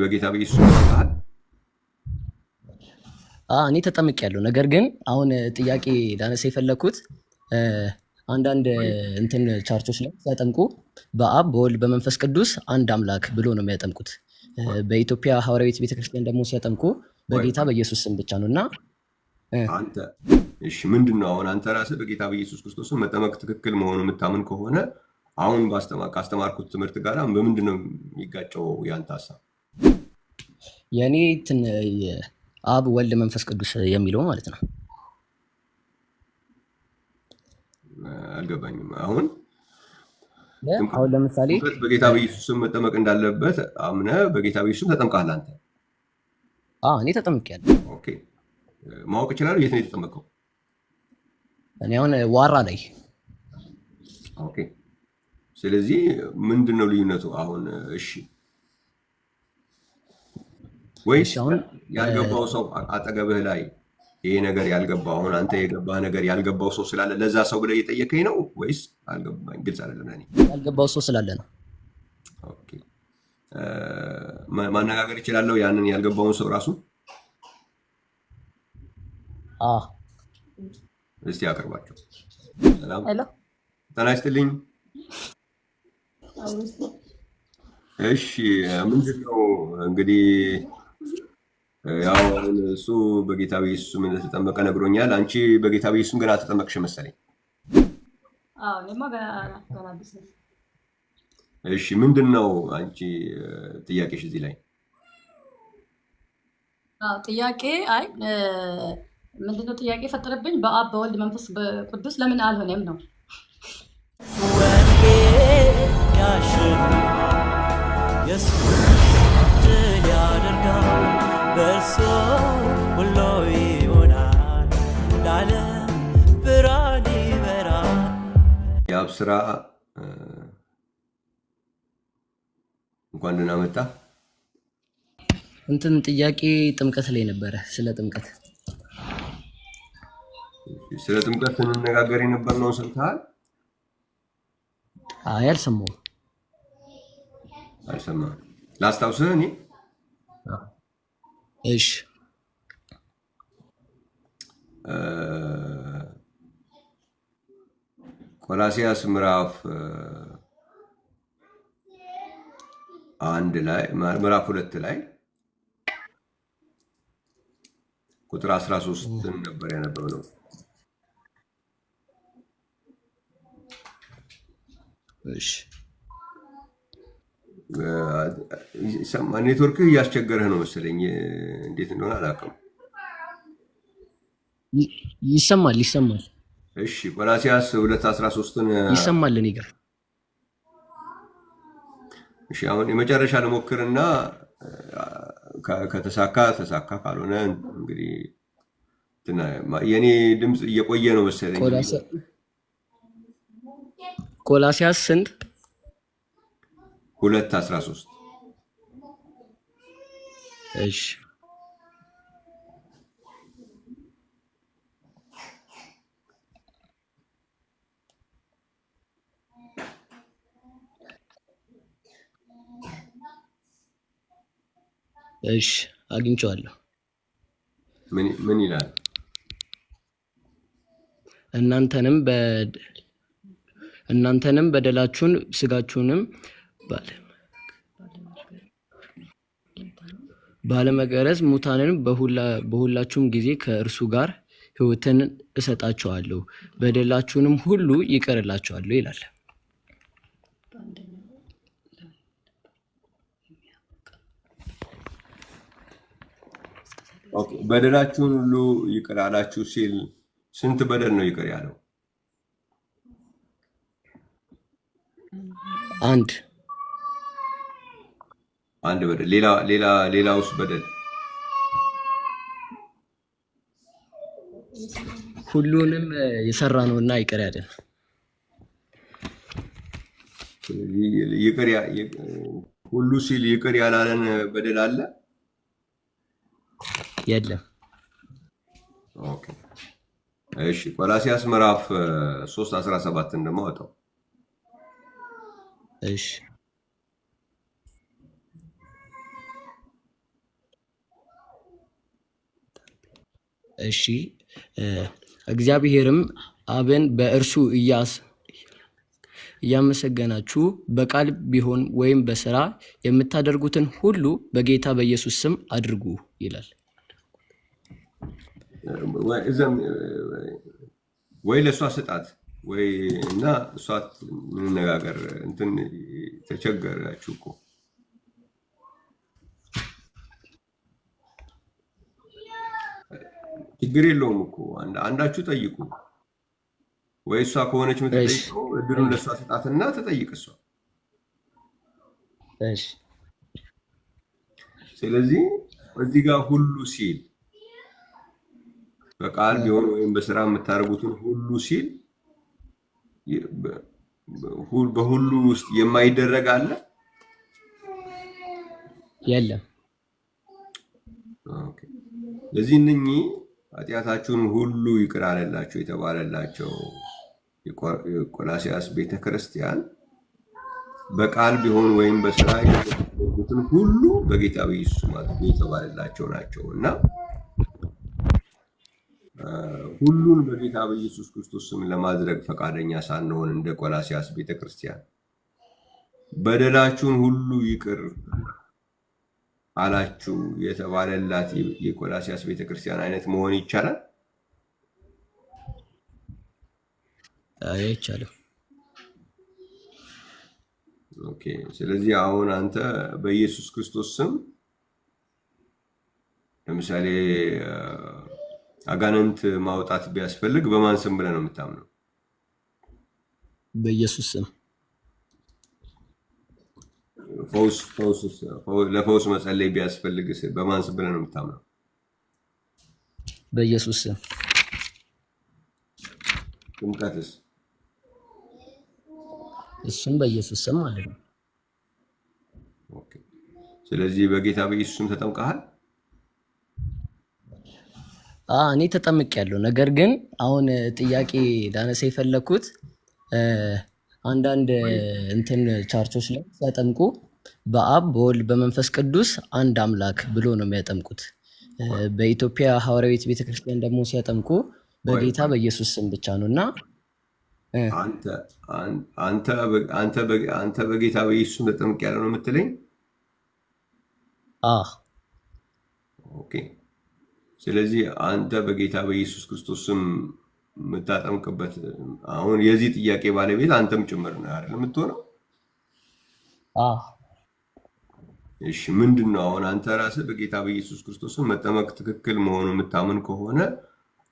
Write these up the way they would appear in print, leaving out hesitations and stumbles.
በጌታ በኢየሱስ ተጠምቀሃል? እኔ ተጠምቄያለሁ። ነገር ግን አሁን ጥያቄ ላነሳ የፈለኩት አንዳንድ እንትን ቻርቾች ላይ ሲያጠምቁ በአብ በወልድ በመንፈስ ቅዱስ አንድ አምላክ ብሎ ነው የሚያጠምቁት። በኢትዮጵያ ሐዋርያዊት ቤተክርስቲያን ደግሞ ሲያጠምቁ በጌታ በኢየሱስ ስም ብቻ ነው እና አንተ እሺ፣ ምንድነው አሁን አንተ ራስህ በጌታ በኢየሱስ ክርስቶስ መጠመቅ ትክክል መሆኑን የምታምን ከሆነ አሁን ካስተማርኩት ትምህርት ጋር በምንድን ነው የሚጋጨው ያንተ ሐሳብ? የኔ አብ ወልድ መንፈስ ቅዱስ የሚለው ማለት ነው። አልገባኝም። አሁን ለምሳሌ በጌታ በኢየሱስ ስም መጠመቅ እንዳለበት አምነህ በጌታ በኢየሱስ ስም ተጠምቀሃል አንተ? እኔ ተጠምቄያለሁ። ኦኬ፣ ማወቅ እችላለሁ የት ነው የተጠመቀው? እኔ አሁን ዋራ ላይ። ኦኬ፣ ስለዚህ ምንድን ነው ልዩነቱ አሁን? እሺ፣ ወይስ ያልገባው ሰው አጠገብህ ላይ ይሄ ነገር ያልገባው አሁን አንተ የገባህ ነገር ያልገባው ሰው ስላለ ለዛ ሰው ብለህ እየጠየቀኝ ነው ወይስ አልገባኝ? ግልጽ አይደለም ለኔ። ያልገባው ሰው ስላለ ነው። ኦኬ፣ ማነጋገር እችላለሁ ያንን ያልገባውን ሰው ራሱ? እስቲ አቅርባቸው። ሰላም፣ ጤና ይስጥልኝ። እሺ፣ ምንድን ነው እንግዲህ ያው እሱ በጌታ በኢየሱስ ስም እንደተጠመቀ ነግሮኛል። አንቺ በጌታ በኢየሱስ ስም ገና ተጠመቅሽ መሰለኝ። እሺ፣ ምንድን ነው አንቺ ጥያቄሽ እዚህ ላይ? ጥያቄ ምንድነው ጥያቄ ፈጠረብኝ። በአብ በወልድ መንፈስ ቅዱስ ለምን አልሆነም ነው? በእርሱ ሁሉ ይሆናል፣ ለዓለም ብርሃን ይበራል። የአብ ስራ እንኳን ደህና መጣ። እንትን ጥያቄ ጥምቀት ላይ ነበረ። ስለ ጥምቀት ስንነጋገር የነበርነውን ሰምተሃል? አልሰማሁም። አልሰማህም? ላስታውስህ እኔ። እሺ፣ ቆላስይስ ምዕራፍ 2 ላይ ቁጥር 13 ነበር ያነበብነው። እሺ፣ ኔትወርክህ እያስቸገረህ ነው መሰለኝ። እንዴት እንደሆነ አላውቅም። ይሰማል። እሺ፣ ቆላስይስ 2:13 ይሰማል እኔ ጋር። እሺ፣ አሁን የመጨረሻ ልሞክርና ከተሳካ ተሳካ፣ ካልሆነ እንግዲህ የኔ ድምፅ እየቆየ ነው መሰለኝ። ቆላስይስ ስንት? 2:13። እሺ፣ አግኝቼዋለሁ። ምን ይላል? እናንተንም በደላችሁን ስጋችሁንም ባለመገረዝ ሙታንን በሁላችሁም ጊዜ ከእርሱ ጋር ሕይወትን እሰጣችኋለሁ፣ በደላችሁንም ሁሉ ይቅር እላችኋለሁ ይላል። ኦኬ፣ በደላችሁን ሁሉ ይቅር አላችሁ ሲል ስንት በደል ነው ይቅር ያለው? አንድ በደል። ሌላውስ በደል? ሁሉንም የሰራ ነውና ይቅር ያለን። ሁሉ ሲል ይቅር ያላለን በደል አለ? የለም። ኦኬ፣ እሺ፣ ቆላስይስ ምዕራፍ 3:17 ደግሞ አወጣው። እሺ፣ እሺ እግዚአብሔርም አብን በእርሱ እያመሰገናችሁ በቃል ቢሆን ወይም በስራ የምታደርጉትን ሁሉ በጌታ በኢየሱስ ስም አድርጉ ይላል። ወይ ለእሷ ስጣት ወይ እና እሷ እንነጋገር። እንትን ተቸገራችሁ እኮ ችግር የለውም እኮ አንዳችሁ ጠይቁ። ወይ እሷ ከሆነች የምትጠይቀው እድሉን ለእሷ ስጣትና ተጠይቅ እሷ። ስለዚህ እዚህ ጋር ሁሉ ሲል በቃል ቢሆን ወይም በስራ የምታደርጉትን ሁሉ ሲል በሁሉ ውስጥ የማይደረግ አለ የለም። ለዚህ እነኚህ ኃጢአታችሁን ሁሉ ይቅር አለላቸው የተባለላቸው የቆላስይስ ቤተክርስቲያን በቃል ቢሆን ወይም በስራ የሚያደርጉትን ሁሉ በጌታ በኢየሱስ ማለት የተባለላቸው ናቸው እና ሁሉን በጌታ በኢየሱስ ክርስቶስ ስም ለማድረግ ፈቃደኛ ሳንሆን እንደ ቆላስይስ ቤተክርስቲያን በደላችሁን ሁሉ ይቅር አላችሁ የተባለላት የቆላስይስ ቤተክርስቲያን አይነት መሆን ይቻላል? አይቻልም። ኦኬ። ስለዚህ አሁን አንተ በኢየሱስ ክርስቶስ ስም ለምሳሌ አጋንንት ማውጣት ቢያስፈልግ በማን ስም ብለህ ነው የምታምነው? በኢየሱስ ስም። ለፈውስ መጸለይ ቢያስፈልግ በማን ስም ብለህ ነው የምታምነው? በኢየሱስ ስም። ጥምቀትስ? እሱም በኢየሱስ ስም ማለት ነው። ኦኬ። ስለዚህ በጌታ በኢየሱስ ስም ተጠምቀሃል? እኔ ተጠምቄያለሁ። ነገር ግን አሁን ጥያቄ ላነሳ የፈለኩት አንዳንድ እንትን ቻርቾች ላይ ሲያጠምቁ በአብ በወልድ በመንፈስ ቅዱስ አንድ አምላክ ብሎ ነው የሚያጠምቁት። በኢትዮጵያ ሐዋርያዊት ቤተክርስቲያን ደግሞ ሲያጠምቁ በጌታ በኢየሱስ ስም ብቻ ነው እና አንተ በጌታ በኢየሱስ ስም ተጠምቄያለሁ ነው የምትለኝ? ኦኬ። ስለዚህ አንተ በጌታ በኢየሱስ ክርስቶስ ስም የምታጠምቅበት አሁን የዚህ ጥያቄ ባለቤት አንተም ጭምር ነው አይደል የምትሆነው? እሺ፣ ምንድን ነው አሁን አንተ ራስህ በጌታ በኢየሱስ ክርስቶስ ስም መጠመቅ ትክክል መሆኑን የምታምን ከሆነ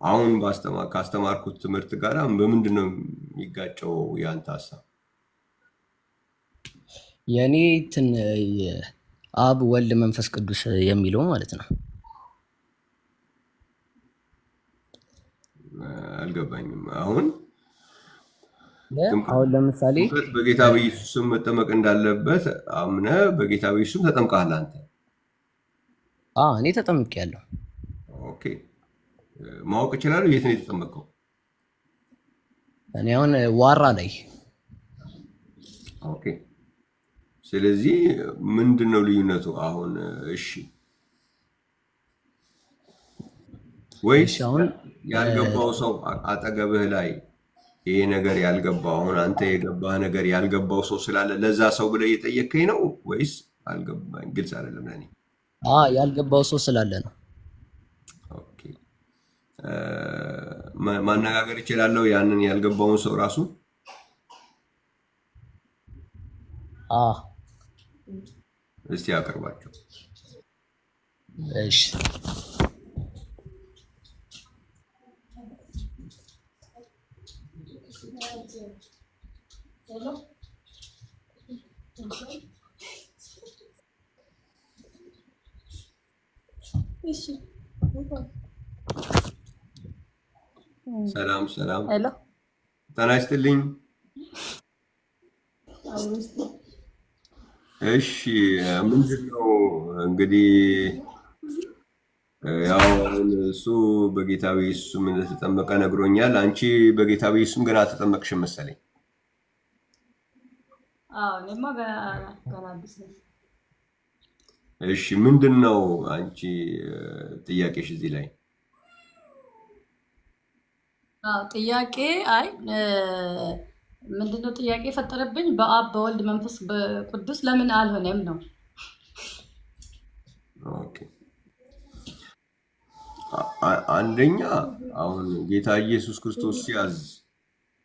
አሁን ካስተማርኩት ትምህርት ጋር በምንድን ነው የሚጋጨው ያንተ ሀሳብ? የኔ አብ ወልድ መንፈስ ቅዱስ የሚለው ማለት ነው። አልገባኝም። አሁን ለምሳሌ በጌታ በኢየሱስ ስም መጠመቅ እንዳለበት አምነህ በጌታ በኢየሱስ ስም ተጠምቀሃል አንተ? እኔ ተጠምቄያለሁ። ኦኬ። ማወቅ እችላለሁ የት ነው የተጠመቀው? እኔ አሁን ዋራ ላይ። ኦኬ። ስለዚህ ምንድነው ልዩነቱ አሁን? እሺ፣ ወይስ አሁን ያልገባው ሰው አጠገብህ ላይ ይሄ ነገር ያልገባው አሁን አንተ የገባህ ነገር ያልገባው ሰው ስላለ ለዛ ሰው ብለህ እየጠየከኝ ነው ወይስ አልገባኝ? ግልጽ አይደለም ለኔ። ያልገባው ሰው ስላለ ነው። ኦኬ። ማነጋገር እችላለሁ ያንን ያልገባውን ሰው ራሱ? እስቲ አቅርባቸው። እሺ። ሰላም ሰላም። ጤና ይስጥልኝ። እሺ፣ ምንድን ነው እንግዲህ ያው እሱ በጌታ በኢየሱስ ስም እንደተጠመቀ ነግሮኛል። አንቺ በጌታ በኢየሱስ ስም ገና አልተጠመቅሽም መሰለኝ። እኔማ ገና አዲስ ነኝ። እሺ፣ ምንድን ነው አንቺ ጥያቄሽ እዚህ ላይ? ጥያቄ አይ ምንድነው ጥያቄ ፈጠረብኝ። በአብ በወልድ መንፈስ ቅዱስ ለምን አልሆነም ነው። ኦኬ አንደኛ አሁን ጌታ ኢየሱስ ክርስቶስ ሲያዝ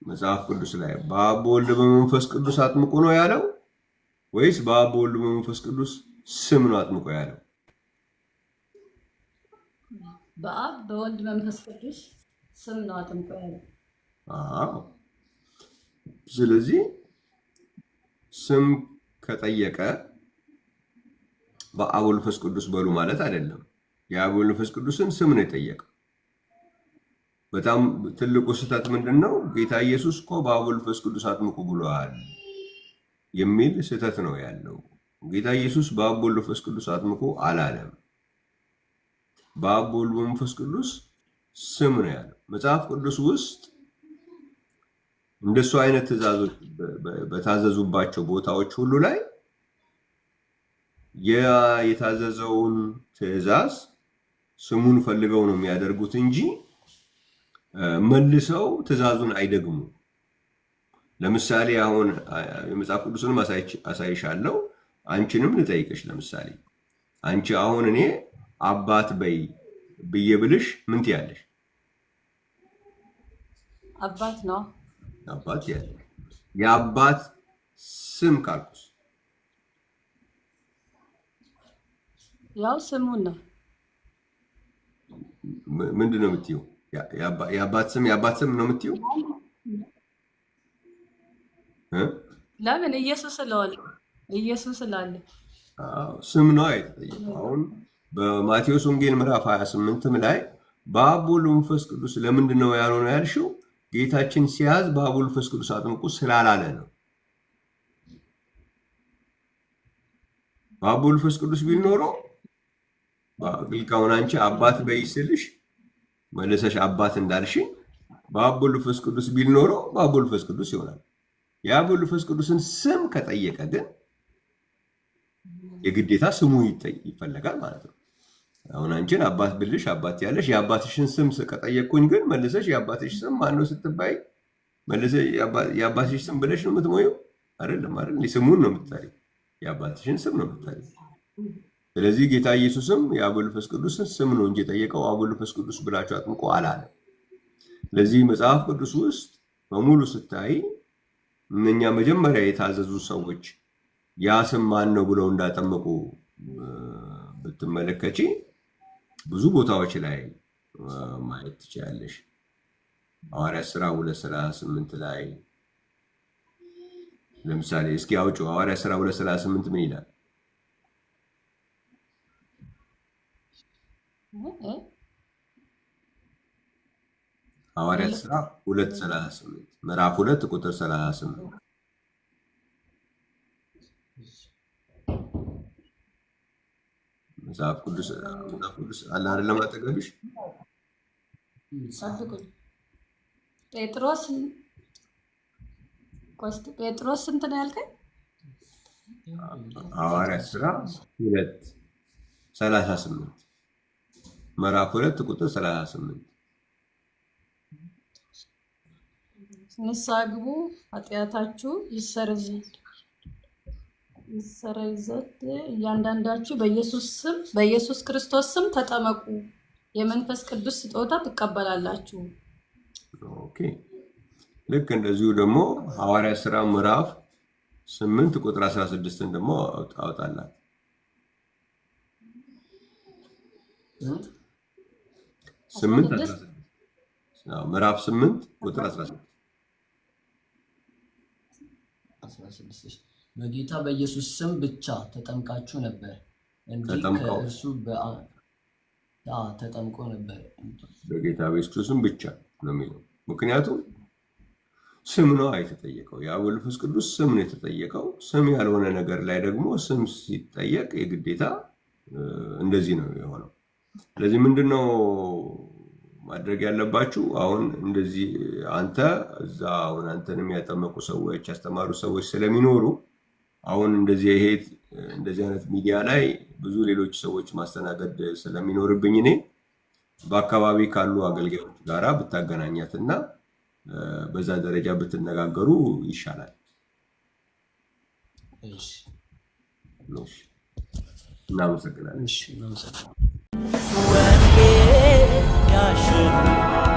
መጽሐፍ ቅዱስ ላይ በአብ በወልድ በመንፈስ ቅዱስ አጥምቁ ነው ያለው ወይስ በአብ በወልድ በመንፈስ ቅዱስ ስም ነው አጥምቆ ያለው? በአብ በወልድ መንፈስ ቅዱስ ስም ነው አጥምቆ ያለው። አዎ። ስለዚህ ስም ከጠየቀ በአብ ወልድ መንፈስ ቅዱስ በሉ ማለት አይደለም። የአብ ወልድ መንፈስ ቅዱስን ስም ነው የጠየቀው። በጣም ትልቁ ስህተት ምንድን ነው? ጌታ ኢየሱስ እኮ በአብ ወልድ መንፈስ ቅዱስ አጥምቁ ብሏል የሚል ስህተት ነው ያለው። ጌታ ኢየሱስ በአብ ወልድ መንፈስ ቅዱስ አጥምቁ አላለም። በአብ ወልድ መንፈስ ቅዱስ ስም ነው ያለው። መጽሐፍ ቅዱስ ውስጥ እንደሱ አይነት ትእዛዞች በታዘዙባቸው ቦታዎች ሁሉ ላይ የታዘዘውን ትእዛዝ ስሙን ፈልገው ነው የሚያደርጉት እንጂ መልሰው ትእዛዙን አይደግሙ። ለምሳሌ አሁን የመጽሐፍ ቅዱስንም አሳይሻለሁ፣ አንቺንም ልጠይቅሽ። ለምሳሌ አንቺ አሁን እኔ አባት በይ ብዬ ብልሽ ምን ትያለሽ? አባት ነው አባት ያለሽ። የአባት ስም ካልኩስ ያው ስሙን ነው። ምንድን ነው የምትይው? የአባት ስም ነው የምትይው? ለምን? ኢየሱስ ስለዋለ ኢየሱስ ስላለ ስም ነው የተጠየቀው። አሁን በማቴዎስ ወንጌል ምዕራፍ 28 ላይ በአብ ወልድ መንፈስ ቅዱስ ለምንድን ነው ያልሆነው ያልሽው? ጌታችን ሲያዝ በአብ ወልድ መንፈስ ቅዱስ አጥምቁ ስላላለ ነው። በአብ ወልድ መንፈስ ቅዱስ ቢል ኖሮ በግልካውን አንቺ አባት በይ ስልሽ መለሰሽ አባት እንዳልሽ በአብ ወልድ መንፈስ ቅዱስ ቢል ኖሮ በአብ ወልድ መንፈስ ቅዱስ ይሆናል። የአብ ወልድ መንፈስ ቅዱስን ስም ከጠየቀ ግን የግዴታ ስሙ ይፈለጋል ማለት ነው። አሁን አንቺን አባት ብልሽ አባት ያለሽ የአባትሽን ስም ከጠየቅኩኝ ግን መልሰሽ የአባትሽ ስም ማነው ስትባይ መልሰሽ የአባትሽ ስም ብለሽ ነው የምትሞየው? አይደለም አይደል? ስሙን ነው የምትጠሪው፣ የአባትሽን ስም ነው የምትጠሪው። ስለዚህ ጌታ ኢየሱስም የአብ ወልድ መንፈስ ቅዱስን ስም ነው እንጂ የጠየቀው አብ ወልድ መንፈስ ቅዱስ ብላችሁ አጥምቆ አላለም። ስለዚህ መጽሐፍ ቅዱስ ውስጥ በሙሉ ስታይ እነኛ መጀመሪያ የታዘዙ ሰዎች ያ ስም ማን ነው ብለው እንዳጠመቁ ብትመለከቺ ብዙ ቦታዎች ላይ ማየት ትችላለሽ። ሐዋርያት ሥራ 2:38 ላይ ለምሳሌ እስኪ አውጪ። ሐዋርያት ሥራ 2:38 ምን ይላል? ሐዋርያት ሥራ 2:38 ምዕራፍ 2 ቁጥር 38 መጽሐፍ ቅዱስ አለ አይደለም አጠገብሽ? ጴጥሮስ ስንት ነው ያልከኝ? ሐዋርያት ሥራ 2:38 ምዕራፍ 2 ቁጥር 38 ንስሐ ግቡ ኃጢአታችሁ ይሰረይ ዘንድ እያንዳንዳችሁ በኢየሱስ ክርስቶስ ስም ተጠመቁ፣ የመንፈስ ቅዱስ ስጦታ ትቀበላላችሁ። ኦኬ። ልክ እንደዚሁ ደግሞ ሐዋርያት ሥራ ምዕራፍ 8 ቁጥር 16ን ደግሞ አውጣላት። ምዕራፍ 8 ቁጥር 16 በጌታ በኢየሱስ ስም ብቻ ተጠምቃችሁ ነበር እንጂ ከእርሱ ተጠምቆ ነበር። በጌታ በኢየሱስ ስም ብቻ ነው የሚለው። ምክንያቱም ስም ነው የተጠየቀው። የአብ ወልድ መንፈስ ቅዱስ ስም ነው የተጠየቀው። ስም ያልሆነ ነገር ላይ ደግሞ ስም ሲጠየቅ የግዴታ እንደዚህ ነው የሆነው። ስለዚህ ምንድነው ማድረግ ያለባችሁ? አሁን እንደዚህ አንተ እዛ አሁን አንተን የሚያጠመቁ ሰዎች ያስተማሩ ሰዎች ስለሚኖሩ አሁን እንደዚህ አይነት ሚዲያ ላይ ብዙ ሌሎች ሰዎች ማስተናገድ ስለሚኖርብኝ እኔ በአካባቢ ካሉ አገልጋዮች ጋራ ብታገናኛትና በዛ ደረጃ ብትነጋገሩ ይሻላል። እናመሰግናለን። ወንጌል ያሸንፋል።